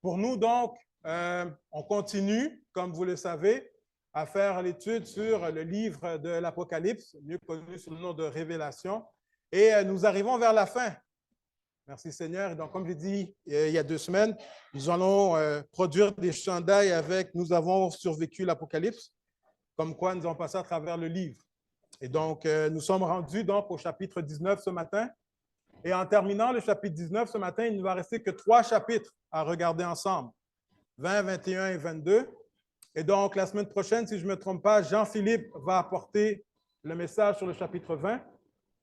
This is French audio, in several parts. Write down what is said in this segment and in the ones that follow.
Pour nous, donc, on continue, comme vous le savez, à faire l'étude sur le livre de l'Apocalypse, mieux connu sous le nom de Révélation. Et nous arrivons vers la fin. Merci Seigneur. Et donc, comme j'ai dit il y a 2 semaines, nous allons produire des chandails avec « Nous avons survécu l'Apocalypse », comme quoi nous avons passé à travers le livre. Et donc, nous sommes rendus donc au chapitre 19 ce matin. Et en terminant le chapitre 19 ce matin, il ne va rester que 3 chapitres à regarder ensemble, 20, 21 et 22. Et donc, la semaine prochaine, si je ne me trompe pas, Jean-Philippe va apporter le message sur le chapitre 20.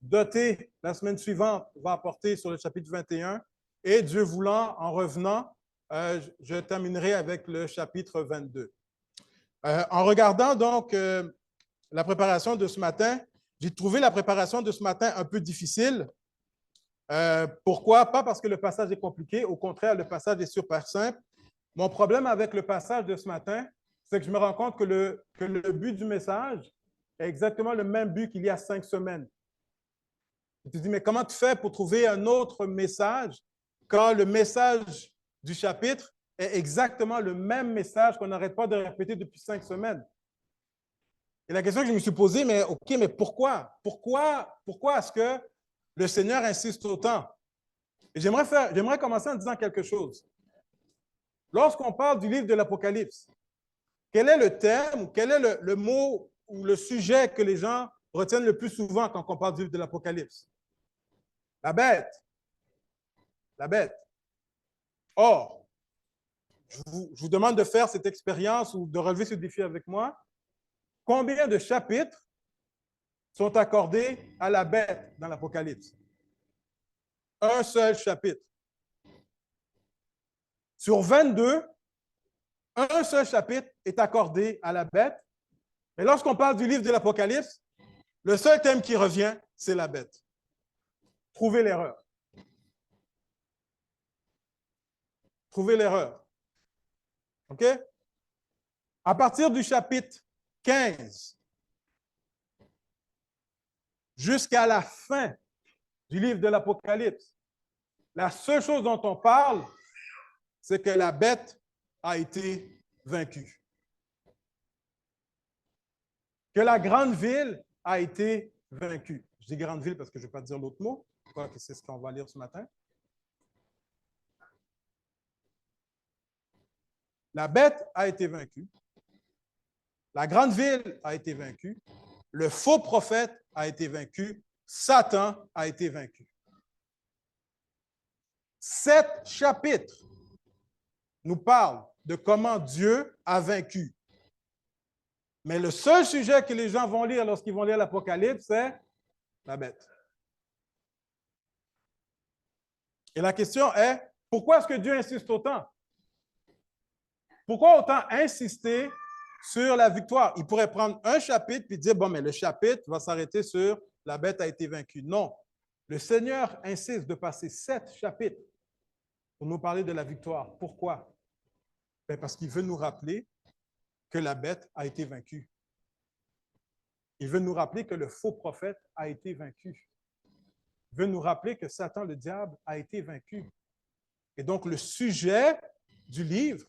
Doté, la semaine suivante, va apporter sur le chapitre 21. Et Dieu voulant, en revenant, je terminerai avec le chapitre 22. En regardant donc la préparation de ce matin, j'ai trouvé la préparation de ce matin un peu difficile. Pourquoi? Pas parce que le passage est compliqué, au contraire, le passage est super simple. Mon problème avec le passage de ce matin, c'est que je me rends compte que le but du message est exactement le même but qu'il y a 5 semaines. Et tu te dis, mais comment tu fais pour trouver un autre message quand le message du chapitre est exactement le même message qu'on n'arrête pas de répéter depuis 5 semaines? Et la question que je me suis posée, mais OK, mais pourquoi? Pourquoi est-ce que le Seigneur insiste autant? Et j'aimerais commencer en disant quelque chose. Lorsqu'on parle du livre de l'Apocalypse, quel est le thème, quel est le mot ou le sujet que les gens retiennent le plus souvent quand on parle du livre de l'Apocalypse? La bête. La bête. Or, je vous demande de faire cette expérience ou de relever ce défi avec moi. Combien de chapitres sont accordés à la bête dans l'Apocalypse? Un seul chapitre. Sur 22, un seul chapitre est accordé à la bête. Mais lorsqu'on parle du livre de l'Apocalypse, le seul thème qui revient, c'est la bête. Trouvez l'erreur. Trouvez l'erreur. OK? À partir du chapitre 15 jusqu'à la fin du livre de l'Apocalypse, la seule chose dont on parle, c'est que la bête a été vaincue. Que la grande ville a été vaincue. Je dis grande ville parce que je ne vais pas dire l'autre mot, quoique c'est ce qu'on va lire ce matin. La bête a été vaincue. La grande ville a été vaincue. Le faux prophète a été vaincu. Satan a été vaincu. 7 chapitres nous parlent de comment Dieu a vaincu. Mais le seul sujet que les gens vont lire lorsqu'ils vont lire l'Apocalypse, c'est la bête. Et la question est, pourquoi est-ce que Dieu insiste autant? Pourquoi autant insister sur la victoire? Il pourrait prendre un chapitre et dire, bon, mais le chapitre va s'arrêter sur la bête a été vaincue. Non. Le Seigneur insiste de passer 7 chapitres pour nous parler de la victoire. Pourquoi? Bien, parce qu'il veut nous rappeler que la bête a été vaincue. Il veut nous rappeler que le faux prophète a été vaincu. Il veut nous rappeler que Satan, le diable, a été vaincu. Et donc, le sujet du livre,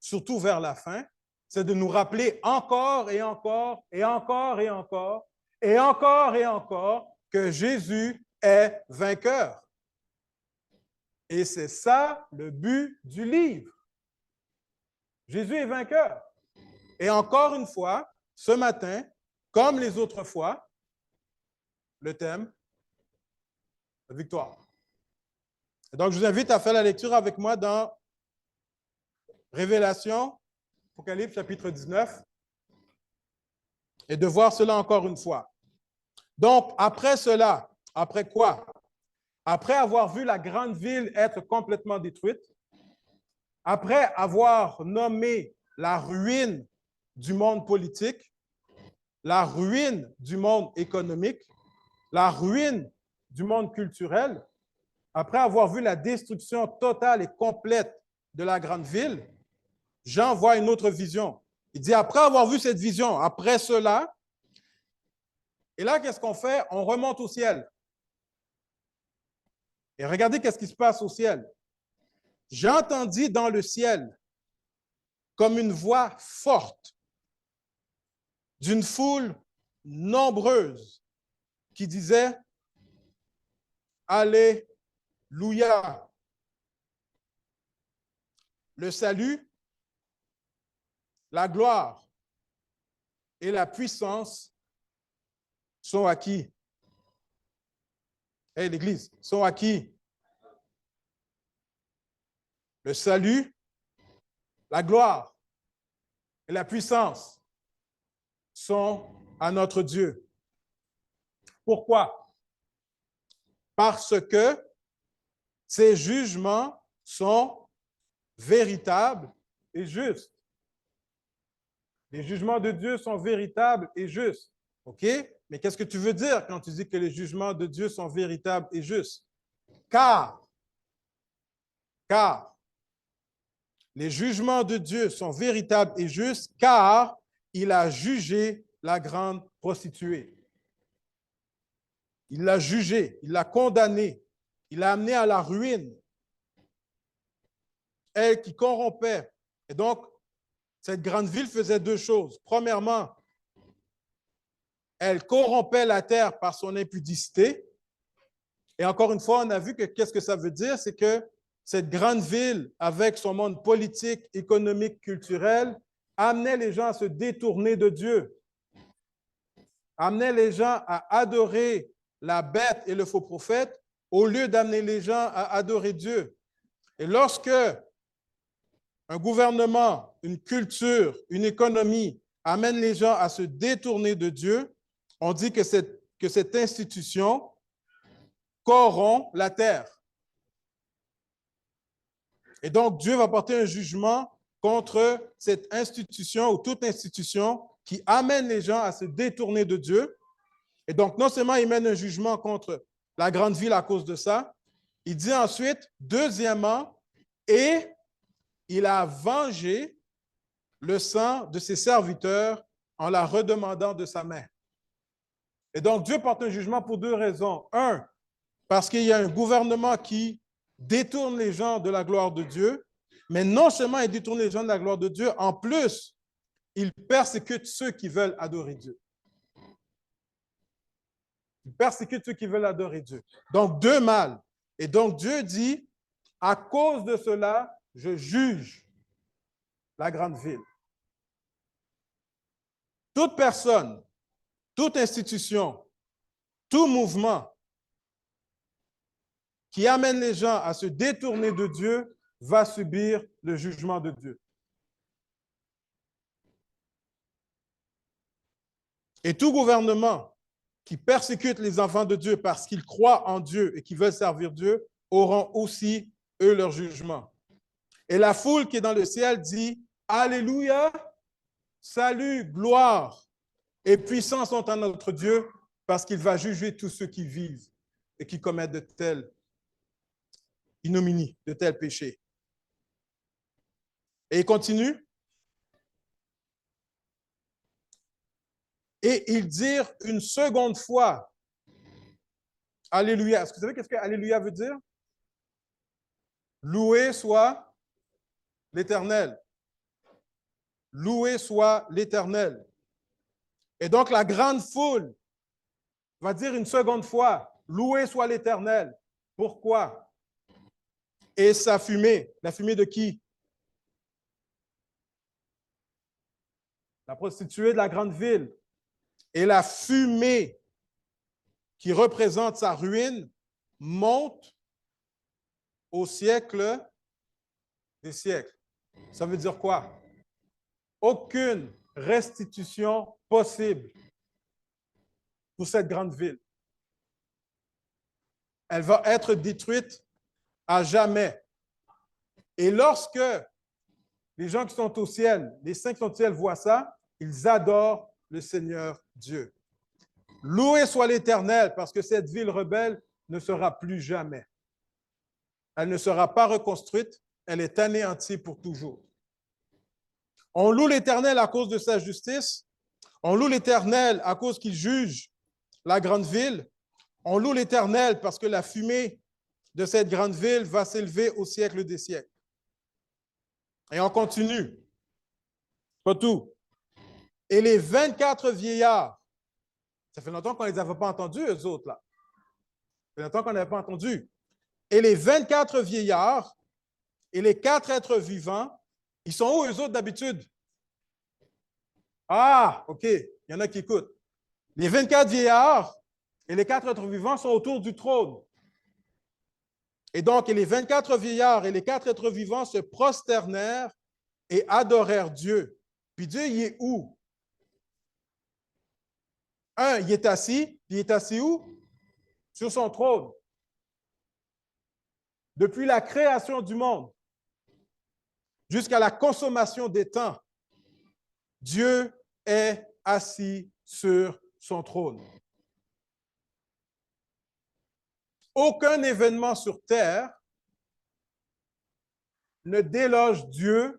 surtout vers la fin, c'est de nous rappeler encore et encore et encore et encore et encore et encore que Jésus est vainqueur. Et c'est ça le but du livre. Jésus est vainqueur. Et encore une fois, ce matin, comme les autres fois, le thème, la victoire. Et donc, je vous invite à faire la lecture avec moi dans Révélation, Apocalypse, chapitre 19, et de voir cela encore une fois. Donc, après cela, après quoi? Après avoir vu la grande ville être complètement détruite, après avoir nommé la ruine du monde politique, la ruine du monde économique, la ruine du monde culturel, après avoir vu la destruction totale et complète de la grande ville, Jean voit une autre vision. Il dit, après avoir vu cette vision, après cela, et là, qu'est-ce qu'on fait? On remonte au ciel. Et regardez qu'est-ce qui se passe au ciel. j'entendis dans le ciel comme une voix forte d'une foule nombreuse qui disait Alléluia. Le salut, la gloire et la puissance sont à qui? Hey, l'Église, sont à qui? Le salut, la gloire et la puissance sont à notre Dieu. Pourquoi? Parce que ses jugements sont véritables et justes. Les jugements de Dieu sont véritables et justes. OK? Mais qu'est-ce que tu veux dire quand tu dis que les jugements de Dieu sont véritables et justes? Car les jugements de Dieu sont véritables et justes, car il a jugé la grande prostituée. Il l'a jugée, il l'a condamnée, il l'a amenée à la ruine. Elle qui corrompait. Et donc, cette grande ville faisait deux choses. Premièrement, elle corrompait la terre par son impudicité. Et encore une fois, on a vu que qu'est-ce que ça veut dire? C'est que cette grande ville, avec son monde politique, économique, culturel, amenait les gens à se détourner de Dieu, amenait les gens à adorer la bête et le faux prophète au lieu d'amener les gens à adorer Dieu. Et lorsque un gouvernement, une culture, une économie amène les gens à se détourner de Dieu, on dit que cette institution corrompt la terre. Et donc, Dieu va porter un jugement contre cette institution ou toute institution qui amène les gens à se détourner de Dieu. Et donc, non seulement il mène un jugement contre la grande ville à cause de ça, il dit ensuite, deuxièmement, et il a vengé le sang de ses serviteurs en la redemandant de sa main. Et donc, Dieu porte un jugement pour deux raisons. Un, parce qu'il y a un gouvernement qui détourne les gens de la gloire de Dieu, mais non seulement il détourne les gens de la gloire de Dieu, en plus, il persécute ceux qui veulent adorer Dieu. Il persécute ceux qui veulent adorer Dieu. Donc, deux mal. Et donc, Dieu dit, à cause de cela, je juge la grande ville. Toute personne, toute institution, tout mouvement qui amène les gens à se détourner de Dieu va subir le jugement de Dieu. Et tout gouvernement qui persécute les enfants de Dieu parce qu'ils croient en Dieu et qui veulent servir Dieu auront aussi, eux, leur jugement. Et la foule qui est dans le ciel dit « Alléluia, salut, gloire et puissance sont à notre Dieu parce qu'il va juger tous ceux qui vivent et qui commettent de tels ignominies, de tels péchés. » Et il continue. Et ils dirent une seconde fois Alléluia. Est-ce que vous savez qu'est-ce que Alléluia veut dire? Loué soit l'Éternel. Loué soit l'Éternel. Et donc la grande foule va dire une seconde fois Loué soit l'Éternel. Pourquoi? Et sa fumée, la fumée de qui? La prostituée de la grande ville. Et la fumée qui représente sa ruine monte au siècle des siècles. Ça veut dire quoi? Aucune restitution possible pour cette grande ville. Elle va être détruite à jamais. Et lorsque les gens qui sont au ciel, les saints qui sont au ciel voient ça, ils adorent le Seigneur Dieu. Loué soit l'Éternel, parce que cette ville rebelle ne sera plus jamais. Elle ne sera pas reconstruite, elle est anéantie pour toujours. On loue l'Éternel à cause de sa justice, on loue l'Éternel à cause qu'il juge la grande ville, on loue l'Éternel parce que la fumée de cette grande ville va s'élever au siècle des siècles. Et on continue. Pas tout. Et les 24 vieillards, ça fait longtemps qu'on ne les avait pas entendus, eux autres, là. Ça fait longtemps qu'on n'avait pas entendu. Et les 24 vieillards et les 4 êtres vivants, ils sont où, eux autres, d'habitude? Ah, OK. Il y en a qui écoutent. Les 24 vieillards et les 4 êtres vivants sont autour du trône. Et donc, les 24 vieillards et les 4 êtres vivants se prosternèrent et adorèrent Dieu. Puis Dieu, il est où? Il est assis. Puis il est assis où? Sur son trône. Depuis la création du monde jusqu'à la consommation des temps, Dieu est assis sur son trône. Aucun événement sur terre ne déloge Dieu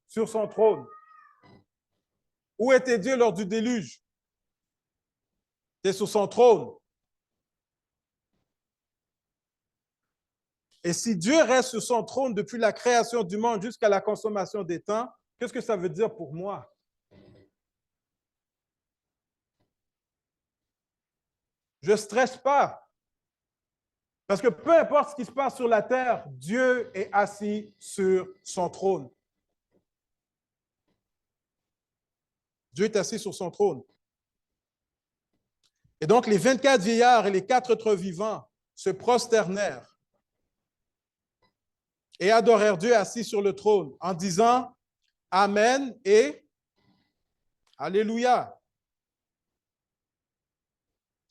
sur son trône. Où était Dieu lors du déluge? Il était sur son trône. Et si Dieu reste sur son trône depuis la création du monde jusqu'à la consommation des temps, qu'est-ce que ça veut dire pour moi? Je ne stresse pas. Parce que peu importe ce qui se passe sur la terre, Dieu est assis sur son trône. Dieu est assis sur son trône. Et donc, les 24 vieillards et les 4 êtres vivants se prosternèrent et adorèrent Dieu assis sur le trône en disant Amen et Alléluia.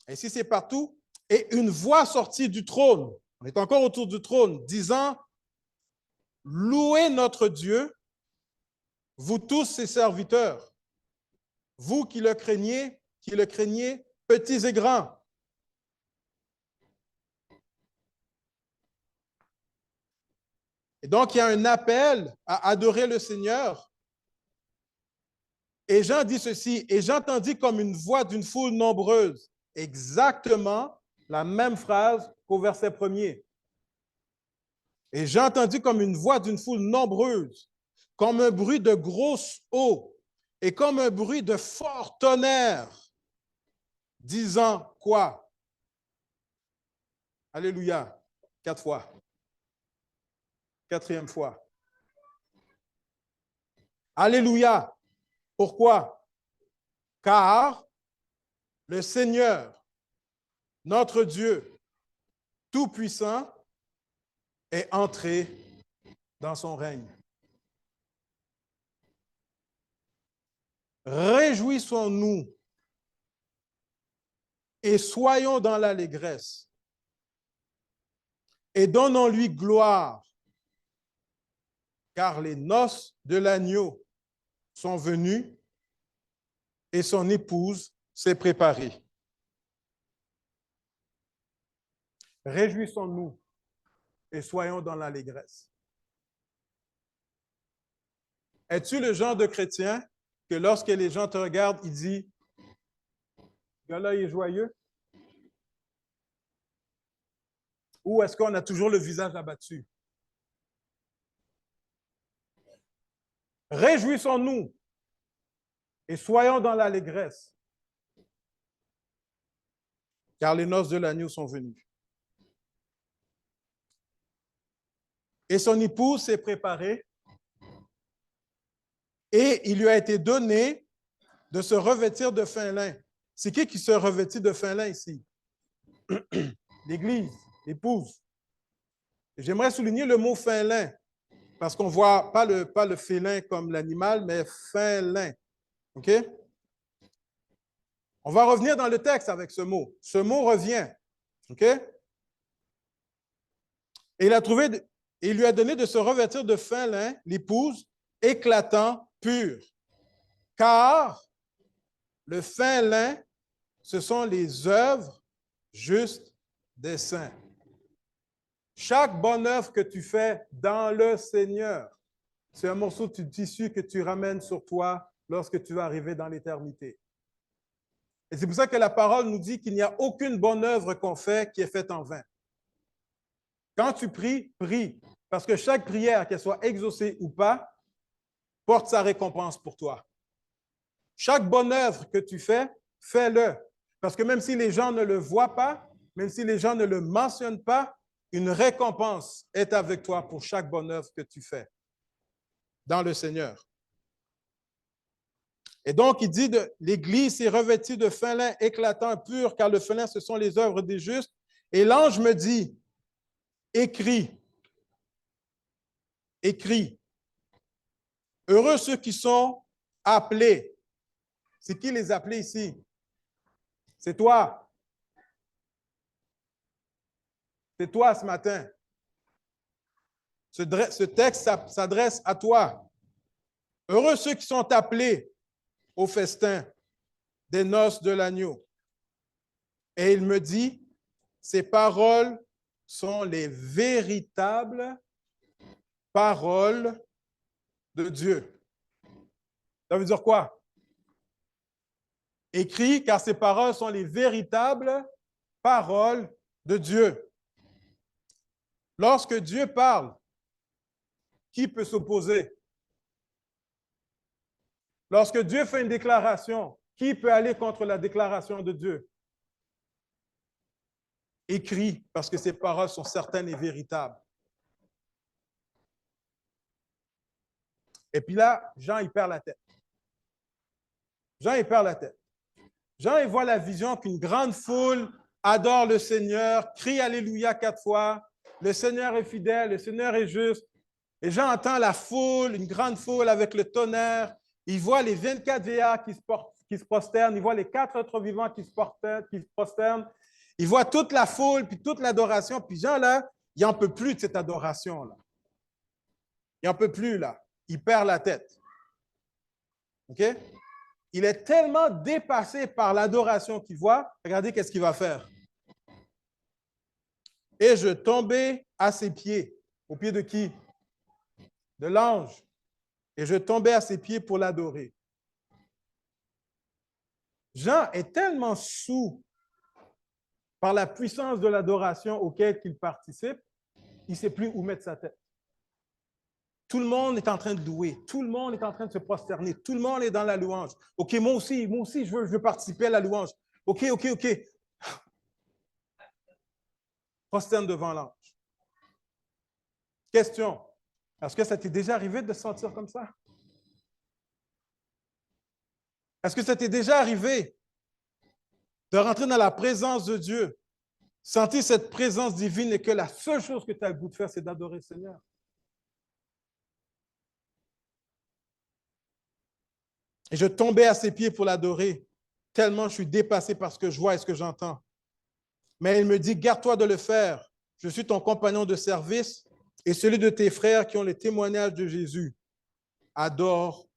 Ainsi, c'est partout. Et une voix sortit du trône, on est encore autour du trône, disant Louez notre Dieu, vous tous ses serviteurs, vous qui le craignez, petits et grands. Et donc, il y a un appel à adorer le Seigneur. Et Jean dit ceci, et j'entendis comme une voix d'une foule nombreuse, exactement la même phrase qu'au verset 1er. Et j'entendis comme une voix d'une foule nombreuse, comme un bruit de grosse eau et comme un bruit de fort tonnerre, disant quoi? Alléluia, 4 fois. 4e fois. Alléluia. Pourquoi? Car le Seigneur, notre Dieu Tout-Puissant, est entré dans son règne. Réjouissons-nous et soyons dans l'allégresse et donnons-lui gloire, car les noces de l'agneau sont venues et son épouse s'est préparée. Réjouissons-nous et soyons dans l'allégresse. Es-tu le genre de chrétien que lorsque les gens te regardent, ils disent « Ce gars-là, il est joyeux » ou est-ce qu'on a toujours le visage abattu? Réjouissons-nous et soyons dans l'allégresse, car les noces de l'agneau sont venues. Et son épouse s'est préparée et il lui a été donné de se revêtir de fin lin. C'est qui se revêtit de fin lin ici? L'Église, l'épouse. J'aimerais souligner le mot fin lin, parce qu'on ne voit pas le félin comme l'animal, mais fin lin. OK? On va revenir dans le texte avec ce mot. Ce mot revient. OK? Et il lui a donné de se revêtir de fin lin, l'épouse, éclatant, pur. Car le fin lin, ce sont les œuvres justes des saints. Chaque bonne œuvre que tu fais dans le Seigneur, c'est un morceau de tissu que tu ramènes sur toi lorsque tu vas arriver dans l'éternité. Et c'est pour ça que la parole nous dit qu'il n'y a aucune bonne œuvre qu'on fait qui est faite en vain. Quand tu pries, prie. Parce que chaque prière, qu'elle soit exaucée ou pas, porte sa récompense pour toi. Chaque bonne œuvre que tu fais, fais-le. Parce que même si les gens ne le voient pas, même si les gens ne le mentionnent pas, une récompense est avec toi pour chaque bonne œuvre que tu fais dans le Seigneur. Et donc, il dit de l'Église est revêtue de fin lin éclatant, pur, car le fin lin, ce sont les œuvres des justes. Et l'ange me dit, écris, écris. Heureux ceux qui sont appelés. C'est qui les appelés ici? C'est toi. C'est toi ce matin. Ce texte s'adresse à toi. Heureux ceux qui sont appelés au festin des noces de l'agneau. Et il me dit, ces paroles sont les véritables paroles de Dieu. Ça veut dire quoi? Écrit, car ces paroles sont les véritables paroles de Dieu. Lorsque Dieu parle, qui peut s'opposer? Lorsque Dieu fait une déclaration, qui peut aller contre la déclaration de Dieu? Écrit, parce que ces paroles sont certaines et véritables. Et puis là, Jean, il perd la tête. Jean, il perd la tête. Jean, il voit la vision qu'une grande foule adore le Seigneur, crie Alléluia 4 fois. Le Seigneur est fidèle, le Seigneur est juste. Et Jean entend la foule, une grande foule avec le tonnerre. Il voit les 24 vieillards qui se prosternent. Il voit les 4 êtres vivants qui se prosternent. Il voit toute la foule, puis toute l'adoration. Puis Jean, là, il n'en peut plus de cette adoration-là. Il n'en peut plus, là. Il perd la tête. OK? Il est tellement dépassé par l'adoration qu'il voit. Regardez qu'est-ce qu'il va faire. Et je tombais à ses pieds. Aux pieds de qui? De l'ange. Et je tombais à ses pieds pour l'adorer. Jean est tellement sous par la puissance de l'adoration auquel il participe, il ne sait plus où mettre sa tête. Tout le monde est en train de louer. Tout le monde est en train de se prosterner. Tout le monde est dans la louange. OK, moi aussi, je veux participer à la louange. OK. Prosterne devant l'ange. Question. Est-ce que ça t'est déjà arrivé de se sentir comme ça? Est-ce que ça t'est déjà arrivé de rentrer dans la présence de Dieu, sentir cette présence divine et que la seule chose que tu as le goût de faire, c'est d'adorer le Seigneur? Et je tombais à ses pieds pour l'adorer, tellement je suis dépassé par ce que je vois et ce que j'entends. Mais il me dit, garde-toi de le faire. Je suis ton compagnon de service et celui de tes frères qui ont le témoignage de Jésus. Adore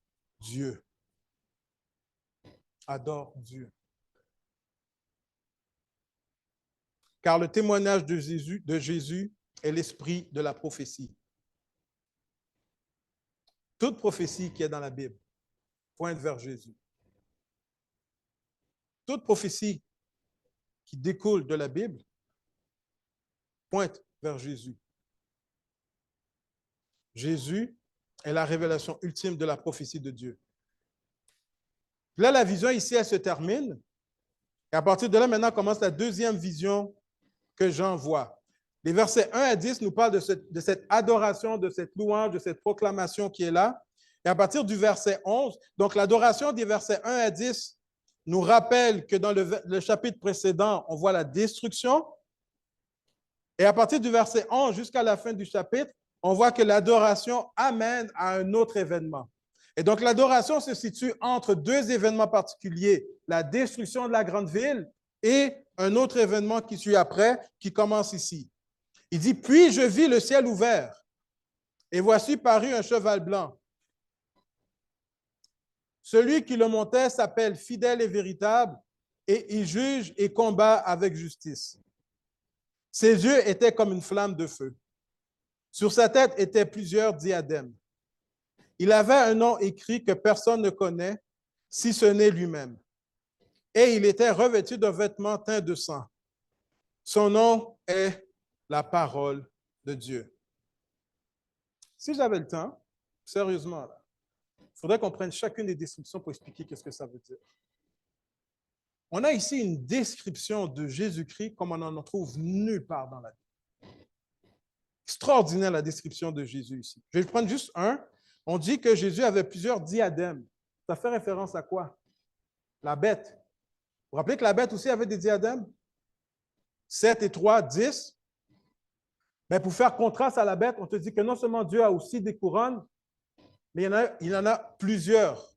Dieu. Adore Dieu. Car le témoignage de Jésus est l'esprit de la prophétie. Toute prophétie qui est dans la Bible pointe vers Jésus. Toute prophétie qui découle de la Bible pointe vers Jésus. Jésus est la révélation ultime de la prophétie de Dieu. Là, la vision ici, elle se termine. Et à partir de là, maintenant, commence la deuxième vision que Jean voit. Les versets 1 à 10 nous parlent de cette adoration, de cette louange, de cette proclamation qui est là. Et à partir du verset 11, donc l'adoration des versets 1 à 10 nous rappelle que dans le chapitre précédent, on voit la destruction. Et à partir du verset 11 jusqu'à la fin du chapitre, on voit que l'adoration amène à un autre événement. Et donc, l'adoration se situe entre deux événements particuliers, la destruction de la grande ville et un autre événement qui suit après, qui commence ici. Il dit, puis je vis le ciel ouvert, et voici parut un cheval blanc. Celui qui le montait s'appelle fidèle et véritable, et il juge et combat avec justice. Ses yeux étaient comme une flamme de feu. Sur sa tête étaient plusieurs diadèmes. Il avait un nom écrit que personne ne connaît, si ce n'est lui-même. Et il était revêtu d'un vêtement teint de sang. Son nom est la parole de Dieu. Si j'avais le temps, sérieusement, là, il faudrait qu'on prenne chacune des descriptions pour expliquer qu'est-ce que ça veut dire. On a ici une description de Jésus-Christ comme on n'en trouve nulle part dans la Bible. Extraordinaire la description de Jésus ici. Je vais prendre juste un. On dit que Jésus avait plusieurs diadèmes. Ça fait référence à quoi? La bête. Vous vous rappelez que la bête aussi avait des diadèmes? 7 et 3, 10. Mais pour faire contraste à la bête, on te dit que non seulement Dieu a aussi des couronnes, mais il en a plusieurs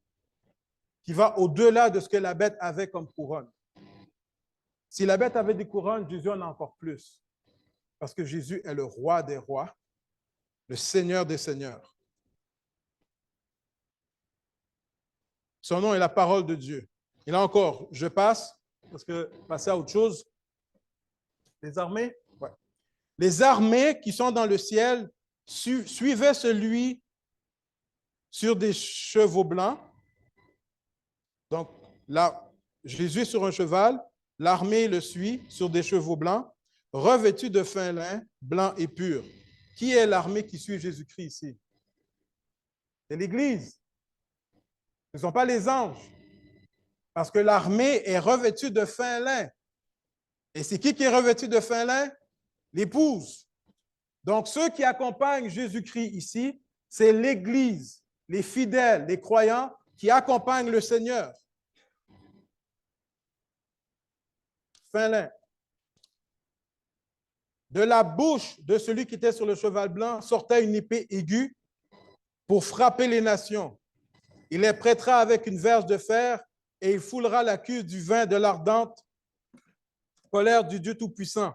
qui vont au-delà de ce que la bête avait comme couronne. Si la bête avait des couronnes, Jésus en a encore plus. Parce que Jésus est le roi des rois, le Seigneur des seigneurs. Son nom est la parole de Dieu. Et là encore, je passe, parce que passer à autre chose. Les armées? Ouais. Les armées qui sont dans le ciel suivaient celui sur des chevaux blancs. Donc là, Jésus est sur un cheval, l'armée le suit sur des chevaux blancs, revêtus de fin lin, blanc et pur. Qui est l'armée qui suit Jésus-Christ ici? C'est l'Église. Ce ne sont pas les anges. Parce que l'armée est revêtue de fin lin. Et c'est qui est revêtu de fin lin? L'épouse. Donc, ceux qui accompagnent Jésus-Christ ici, c'est l'Église, les fidèles, les croyants qui accompagnent le Seigneur. Fin lin. De la bouche de celui qui était sur le cheval blanc sortait une épée aiguë pour frapper les nations. Il les prêtera avec une verge de fer et il foulera la cuve du vin de l'ardente colère du Dieu Tout-Puissant.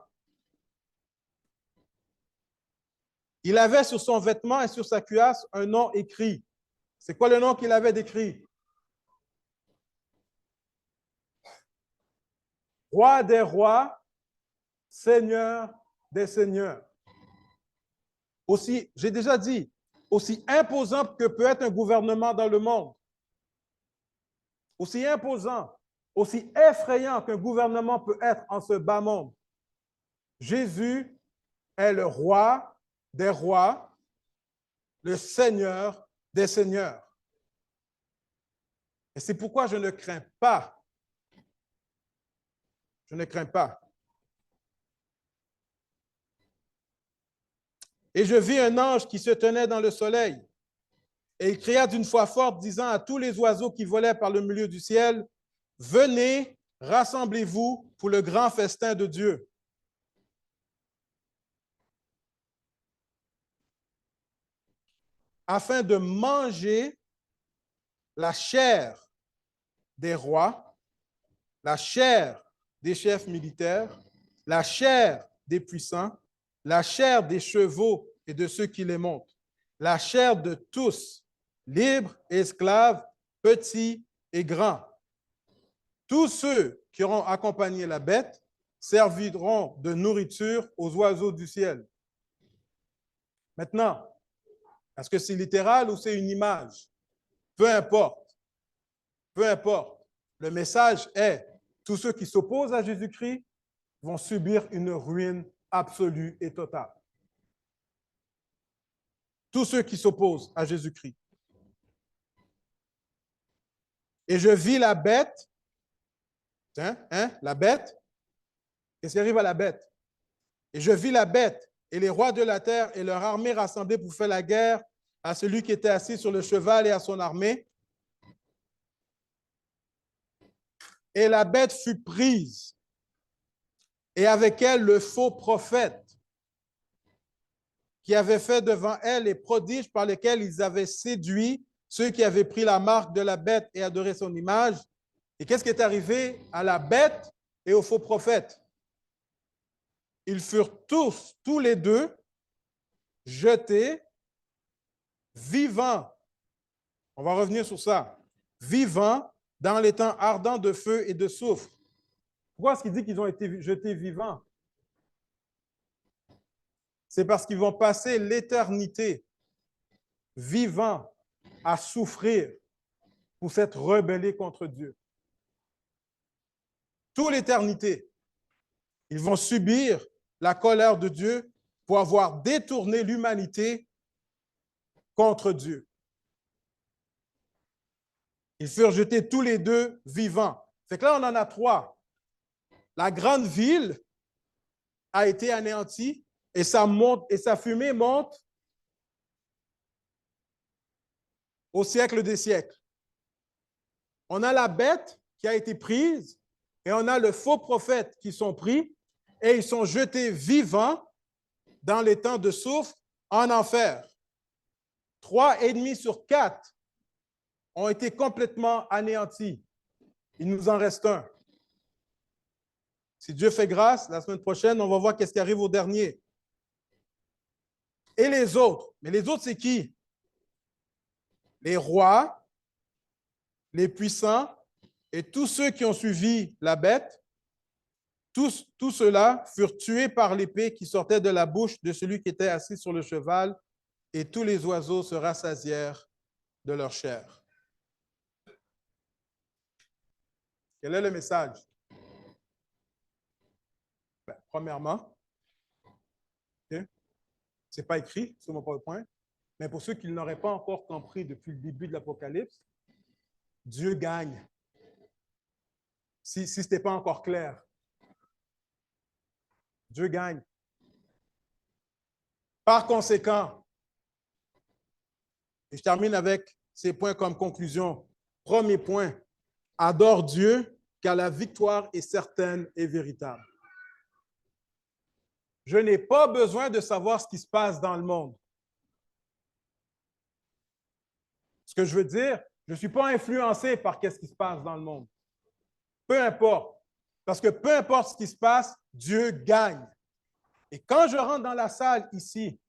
Il avait sur son vêtement et sur sa cuirasse un nom écrit. C'est quoi le nom qu'il avait décrit? Roi des rois, Seigneur des seigneurs. Aussi, j'ai déjà dit, aussi imposant que peut être un gouvernement dans le monde, aussi imposant, aussi effrayant qu'un gouvernement peut être en ce bas monde, Jésus est le roi des rois, le Seigneur des seigneurs. Et c'est pourquoi je ne crains pas. Je ne crains pas. Et je vis un ange qui se tenait dans le soleil. Et il cria d'une voix forte, disant à tous les oiseaux qui volaient par le milieu du ciel, « Venez, rassemblez-vous pour le grand festin de Dieu. » Afin de manger la chair des rois, la chair des chefs militaires, la chair des puissants, la chair des chevaux et de ceux qui les montent, la chair de tous, libres et esclaves, petits et grands. Tous ceux qui auront accompagné la bête serviront de nourriture aux oiseaux du ciel. Maintenant, est-ce que c'est littéral ou c'est une image? Peu importe. Peu importe. Le message est, tous ceux qui s'opposent à Jésus-Christ vont subir une ruine absolue et totale. Tous ceux qui s'opposent à Jésus-Christ. Et je vis la bête. La bête. Qu'est-ce qui arrive à la bête? Et je vis la bête et les rois de la terre et leur armée rassemblés pour faire la guerre à celui qui était assis sur le cheval et à son armée. Et la bête fut prise, et avec elle le faux prophète, qui avait fait devant elle les prodiges par lesquels ils avaient séduit ceux qui avaient pris la marque de la bête et adoré son image. Et qu'est-ce qui est arrivé à la bête et au faux prophète? Ils furent tous les deux, jetés, vivants. On va revenir sur ça. Vivants dans les temps ardents de feu et de soufre. Pourquoi est-ce qu'il dit qu'ils ont été jetés vivants? C'est parce qu'ils vont passer l'éternité vivants à souffrir pour s'être rebellés contre Dieu. Toute l'éternité. Ils vont subir la colère de Dieu pour avoir détourné l'humanité contre Dieu. Ils furent jetés tous les deux vivants. Fait que là, on en a trois. La grande ville a été anéantie et sa fumée monte au siècle des siècles. On a la bête qui a été prise et on a le faux prophète qui sont pris et ils sont jetés vivants dans les temps de soufre en enfer. 3,5 sur 4 ont été complètement anéantis. Il nous en reste un. Si Dieu fait grâce, la semaine prochaine, on va voir qu'est-ce qui arrive au dernier. Et les autres. Mais les autres, c'est qui? Les rois, les puissants et tous ceux qui ont suivi la bête. Tous ceux-là furent tués par l'épée qui sortait de la bouche de celui qui était assis sur le cheval, et tous les oiseaux se rassasièrent de leur chair. Quel est le message? Premièrement, ce n'est pas écrit sur mon PowerPoint, mais pour ceux qui ne l'auraient pas encore compris depuis le début de l'Apocalypse, Dieu gagne. Si ce n'était pas encore clair, Dieu gagne. Par conséquent, et je termine avec ces points comme conclusion. Premier point, adore Dieu, car la victoire est certaine et véritable. Je n'ai pas besoin de savoir ce qui se passe dans le monde. Ce que je veux dire, je ne suis pas influencé par ce qui se passe dans le monde. Peu importe. Parce que peu importe ce qui se passe, Dieu gagne. Et quand je rentre dans la salle ici,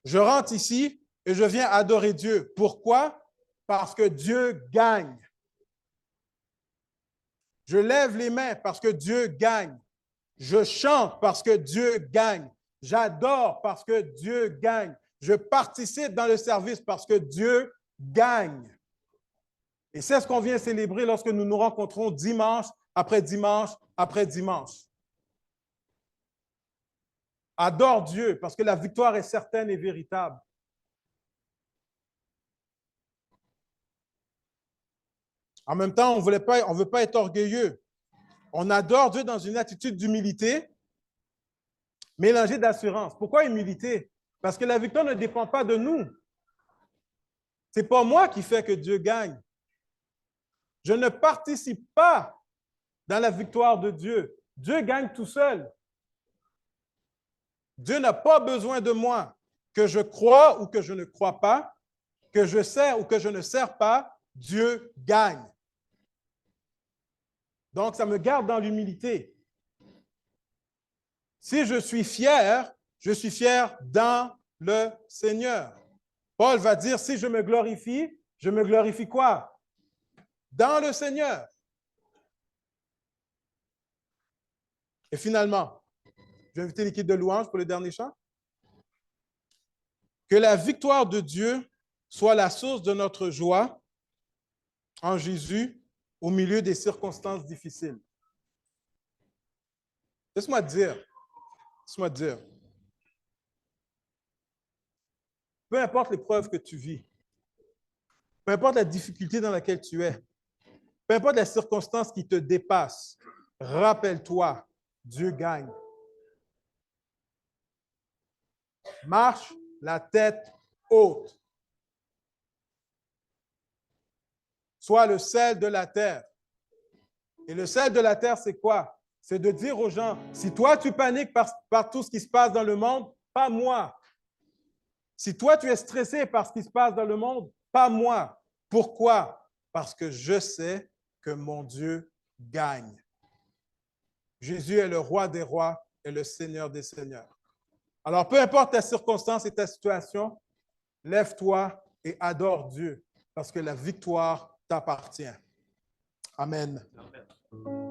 je rentre ici et je viens adorer Dieu. Pourquoi? Parce que Dieu gagne. Je lève les mains parce que Dieu gagne. Je chante parce que Dieu gagne. J'adore parce que Dieu gagne. Je participe dans le service parce que Dieu gagne. Et c'est ce qu'on vient célébrer lorsque nous nous rencontrons dimanche après dimanche après dimanche. Adore Dieu parce que la victoire est certaine et véritable. En même temps, on ne veut pas être orgueilleux. On adore Dieu dans une attitude d'humilité mélangée d'assurance. Pourquoi humilité? Parce que la victoire ne dépend pas de nous. Ce n'est pas moi qui fais que Dieu gagne. Je ne participe pas dans la victoire de Dieu. Dieu gagne tout seul. Dieu n'a pas besoin de moi. Que je croie ou que je ne crois pas, que je sers ou que je ne sers pas, Dieu gagne. Donc, ça me garde dans l'humilité. Si je suis fier dans le Seigneur. Paul va dire, si je me glorifie quoi? Dans le Seigneur. Et finalement, je vais inviter l'équipe de louange pour le dernier chant. Que la victoire de Dieu soit la source de notre joie en Jésus au milieu des circonstances difficiles. Laisse-moi te dire. Peu importe l'épreuve que tu vis, peu importe la difficulté dans laquelle tu es, peu importe la circonstance qui te dépasse, rappelle-toi, Dieu gagne. Marche la tête haute. Sois le sel de la terre. Et le sel de la terre, c'est quoi? C'est de dire aux gens, si toi tu paniques par tout ce qui se passe dans le monde, pas moi. Si toi tu es stressé par ce qui se passe dans le monde, pas moi. Pourquoi? Parce que je sais que mon Dieu gagne. Jésus est le roi des rois et le Seigneur des seigneurs. Alors, peu importe ta circonstance et ta situation, lève-toi et adore Dieu parce que la victoire t'appartient. Amen. Amen.